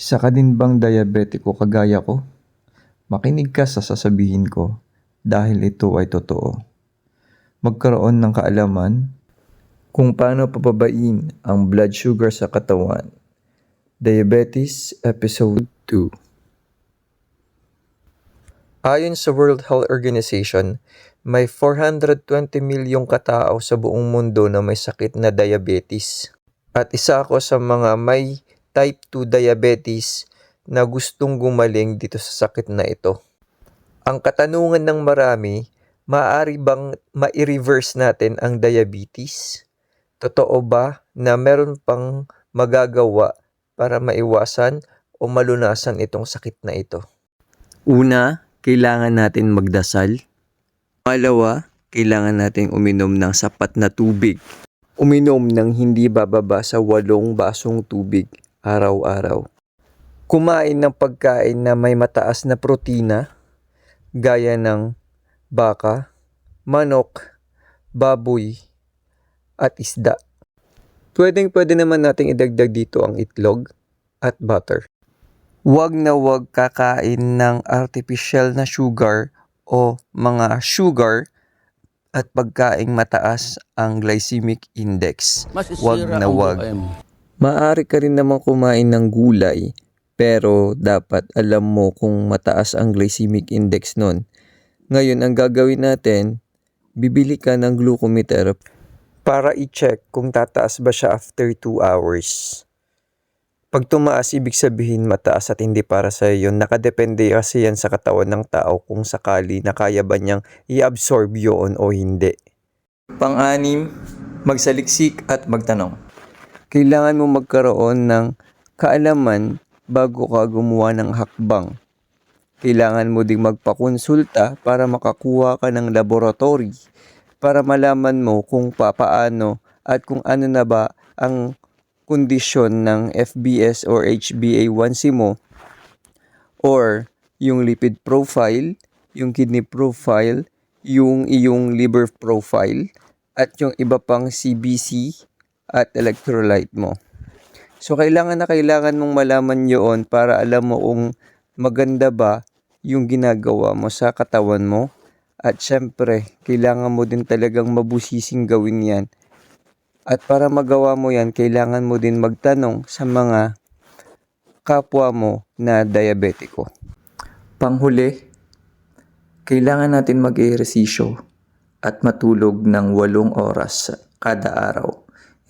Isa ka din bang diabetiko kagaya ko? Makinig ka sa sasabihin ko dahil ito ay totoo. Magkaroon ng kaalaman kung paano pababain ang blood sugar sa katawan. Diabetes Episode 2. Ayon sa World Health Organization, may 420 milyong katao sa buong mundo na may sakit na diabetes. At isa ako sa mga may type 2 diabetes na gustong gumaling dito sa sakit na ito. Ang katanungan ng marami, maaari bang ma-reverse natin ang diabetes? Totoo ba na meron pang magagawa para maiwasan o malunasan itong sakit na ito? Una, kailangan natin magdasal. Pangalawa, kailangan natin uminom ng sapat na tubig. Uminom ng hindi bababa sa 8 basong tubig araw-araw. Kumain ng pagkain na may mataas na protina, gaya ng baka, manok, baboy, at isda. Pwede naman nating idagdag dito ang itlog at butter. Huwag na huwag kakain ng artificial na sugar o mga sugar at pagkaing mataas ang glycemic index. Huwag na huwag. Maaari ka rin naman kumain ng gulay, pero dapat alam mo kung mataas ang glycemic index nun. Ngayon, ang gagawin natin, bibili ka ng glucometer para i-check kung tataas ba siya after 2 hours. Pag tumaas, ibig sabihin mataas at hindi para sa iyo. Nakadepende kasi yan sa katawan ng tao kung sakali na kaya ba niyang i-absorb yun o hindi. Pang-anim, magsaliksik at magtanong. Kailangan mo magkaroon ng kaalaman bago ka gumawa ng hakbang. Kailangan mo ding magpakonsulta para makakuha ka ng laboratory para malaman mo kung papaano at kung ano na ba ang kondisyon ng FBS or HbA1c mo, or yung lipid profile, yung kidney profile, yung iyong liver profile, at yung iba pang CBC at electrolyte mo. So kailangan mong malaman yun para alam mo kung maganda ba yung ginagawa mo sa katawan mo. At syempre, kailangan mo din talagang mabusising gawin yan. At para magawa mo yan, kailangan mo din magtanong sa mga kapwa mo na diabetiko. Panghuli, kailangan natin mag-ehersisyo at matulog ng 8 oras kada araw.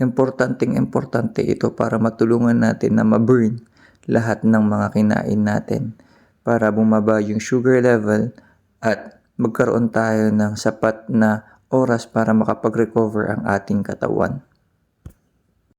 Importante ito para matulungan natin na ma-burn lahat ng mga kinain natin para bumaba yung sugar level at magkaroon tayo ng sapat na oras para makapag-recover ang ating katawan.